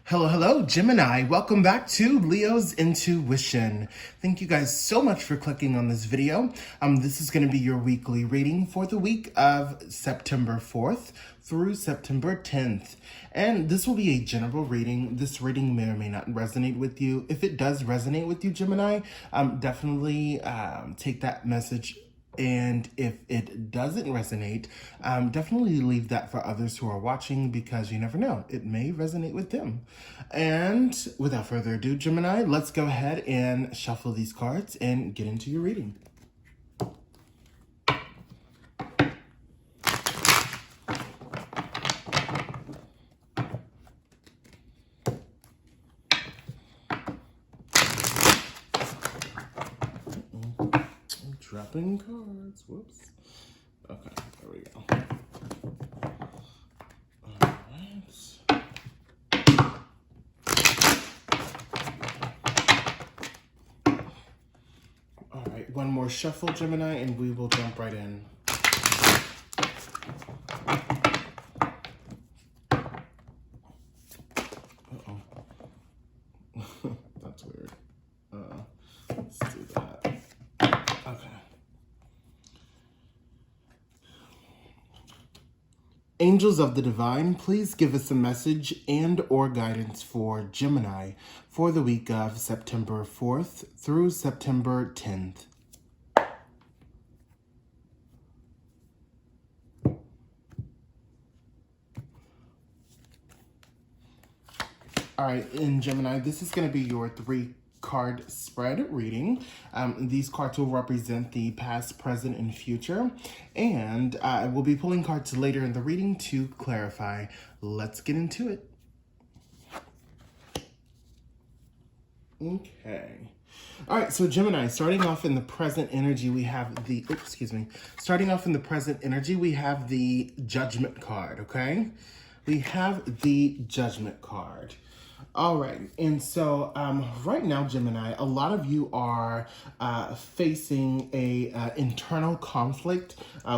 Hello, hello, Gemini. Welcome back to Leo's Intuition. Thank you guys so much for clicking on this video. This is going to be your weekly reading for the week of September 4th through September 10th. And this will be a general reading. This reading may or may not resonate with you. If it does resonate with you, Gemini, definitely take that message. And if it doesn't resonate, definitely leave that for others who are watching, because you never know, it may resonate with them. And without further ado, Gemini, let's go ahead and shuffle these cards and get into your reading. Dropping cards. Whoops. Okay, there we go. All right, one more shuffle, Gemini, and we will jump right in. Uh-oh. That's weird. Let's do that. Okay. Angels of the Divine, please give us a message and or guidance for Gemini for the week of September 4th through September 10th. All right, in Gemini, this is going to be your 3-card spread reading. These cards will represent the past, present, and future. And we'll be pulling cards later in the reading to clarify. Let's get into it. Okay. All right, so Gemini, starting off in the present energy, we have the, starting off in the present energy, we have the Judgment card, okay? We have the Judgment card. All right, and so right now, Gemini, a lot of you are facing a internal conflict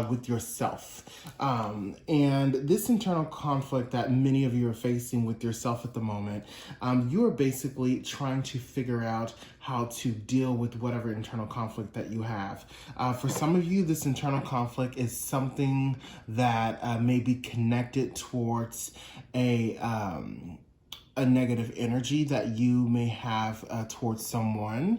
with yourself. And this internal conflict that many of you are facing with yourself at the moment, you are basically trying to figure out how to deal with whatever internal conflict that you have. For some of you, this internal conflict is something that may be connected towards a negative energy that you may have towards someone.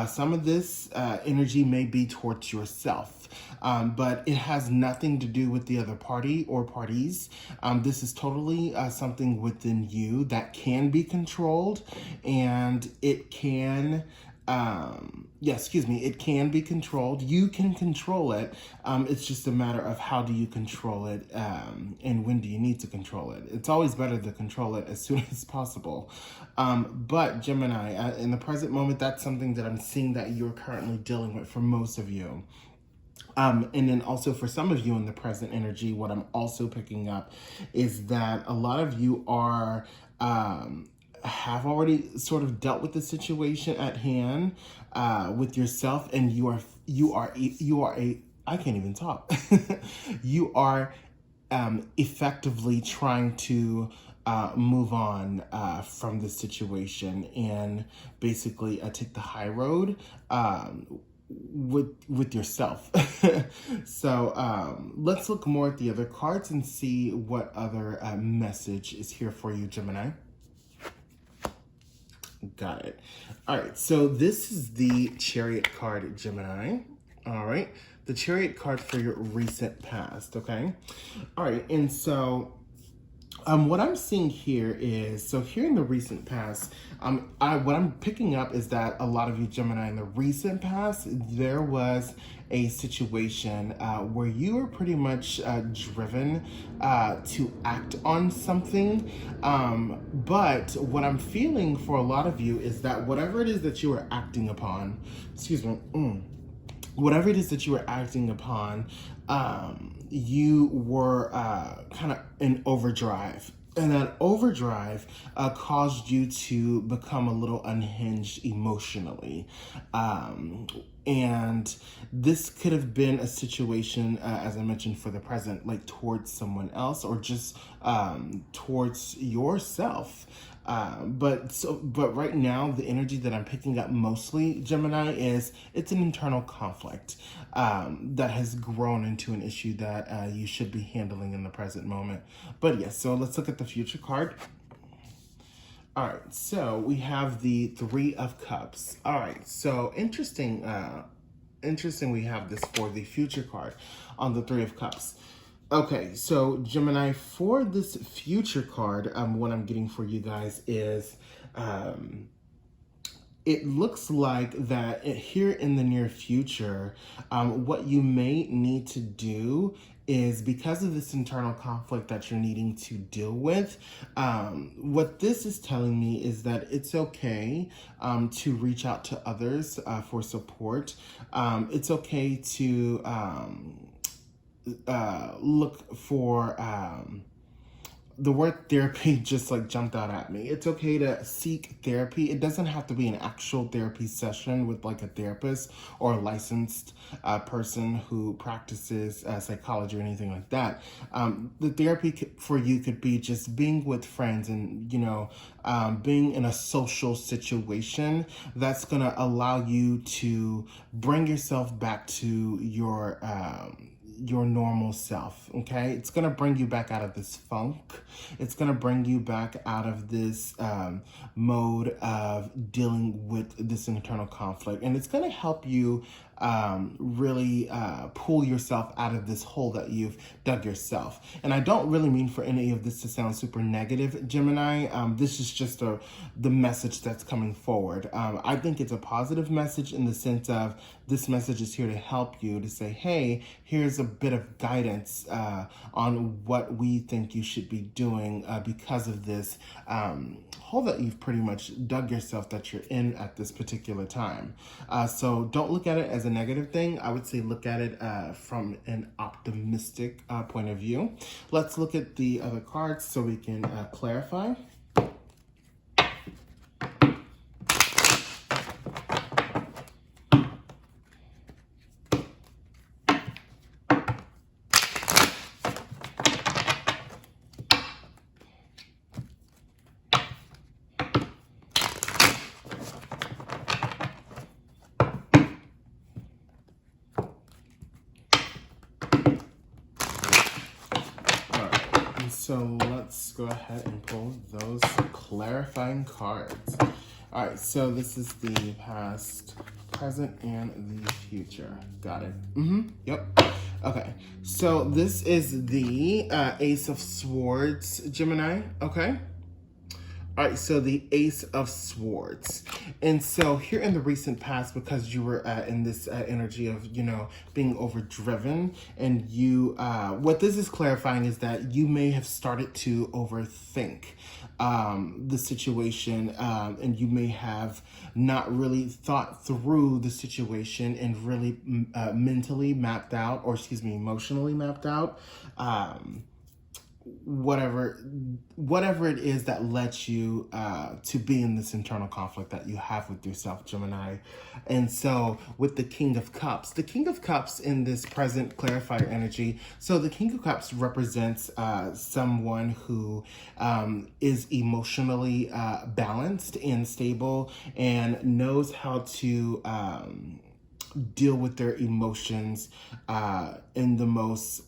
Some of this energy may be towards yourself, but it has nothing to do with the other party or parties. This is totally something within you that can be controlled, and it can it can be controlled. You can control it. It's just a matter of how do you control it, and when do you need to control it. It's always better to control it as soon as possible. But Gemini, in the present moment, that's something that I'm seeing that you're currently dealing with for most of you. And then also for some of you in the present energy, what I'm also picking up is that a lot of you are have already sort of dealt with the situation at hand with yourself, and you are I can't even talk. You are effectively trying to move on from this situation and basically take the high road with yourself. So let's look more at the other cards and see what other message is here for you, Gemini. Got it. All right, so this is the Chariot card, Gemini. All right, the Chariot card for your recent past, okay? All right, and so what I'm seeing here is, so here in the recent past, what I'm picking up is that a lot of you, Gemini, in the recent past, there was a situation where you were pretty much driven to act on something. But what I'm feeling for a lot of you is that whatever it is that you were acting upon, whatever it is that you were acting upon, you were kind of in overdrive. And that overdrive caused you to become a little unhinged emotionally. And this could have been a situation, as I mentioned, for the present, like towards someone else or just towards yourself. But right now, the energy that I'm picking up mostly, Gemini, is it's an internal conflict that has grown into an issue that you should be handling in the present moment. But yes, so let's look at the future card. All right, so we have the Three of Cups. All right, so interesting. Interesting. We have this for the future card on the Three of Cups. Okay, so Gemini, for this future card, what I'm getting for you guys is, it looks like that here in the near future, what you may need to do is, because of this internal conflict that you're needing to deal with, what this is telling me is that it's okay to reach out to others for support. It's okay to look for the word therapy just like jumped out at me. It's okay to seek therapy. It doesn't have to be an actual therapy session with like a therapist or a licensed person who practices psychology or anything like that. The therapy for you could be just being with friends and, being in a social situation that's going to allow you to bring yourself back to your normal self. Okay, it's gonna bring you back out of this funk. It's gonna bring you back out of this mode of dealing with this internal conflict, and it's gonna help you really pull yourself out of this hole that you've dug yourself. And I don't really mean for any of this to sound super negative, Gemini. This is just the message that's coming forward. I think it's a positive message in the sense of this message is here to help you, to say, hey, here's a bit of guidance on what we think you should be doing because of this hole that you've pretty much dug yourself that you're in at this particular time. So don't look at it as a negative thing. I would say look at it from an optimistic point of view. Let's look at the other cards so we can clarify. So let's go ahead and pull those clarifying cards. All right, so this is the past, present, and the future. Got it. Yep. Okay, so this is the Ace of Swords, Gemini. Okay. All right, so the Ace of Swords. And so here in the recent past, because you were in this energy of, being overdriven, and you, what this is clarifying is that you may have started to overthink the situation, and you may have not really thought through the situation and really mentally mapped out, or emotionally mapped out, whatever it is that led you to be in this internal conflict that you have with yourself, Gemini. And so with the King of Cups in this present clarifier energy, so the King of Cups represents someone who is emotionally balanced and stable and knows how to deal with their emotions in the most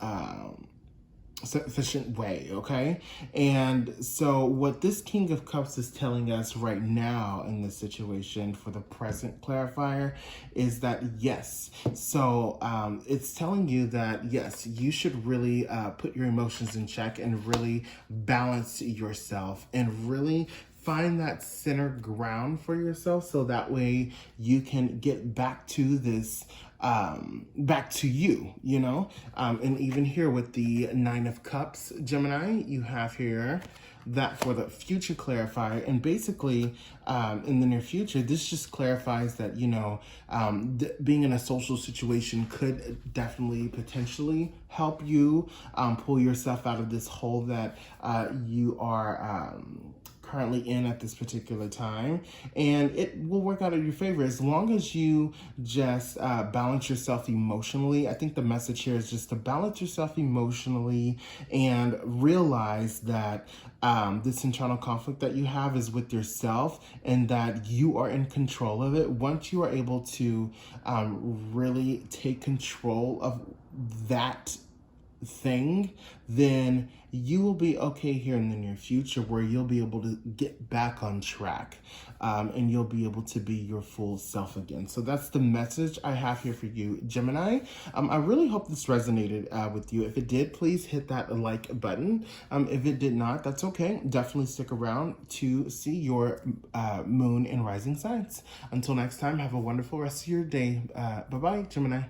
sufficient way, okay? And so what this King of Cups is telling us right now in this situation for the present clarifier is that yes, so it's telling you that yes, you should really put your emotions in check and really balance yourself and really find that center ground for yourself, so that way you can get back to this back to you, and even here with the Nine of Cups, Gemini, you have here that for the future clarifier. And basically in the near future, this just clarifies that, being in a social situation could definitely potentially help you pull yourself out of this hole that you are currently in at this particular time, and it will work out in your favor as long as you just balance yourself emotionally. I think the message here is just to balance yourself emotionally and realize that this internal conflict that you have is with yourself and that you are in control of it. Once you are able to really take control of that thing, then you will be okay here in the near future where you'll be able to get back on track and you'll be able to be your full self again. So that's the message I have here for you, Gemini. I really hope this resonated with you. If it did, please hit that like button. If it did not, that's okay. Definitely stick around to see your moon and rising signs. Until next time, have a wonderful rest of your day. Bye-bye, Gemini.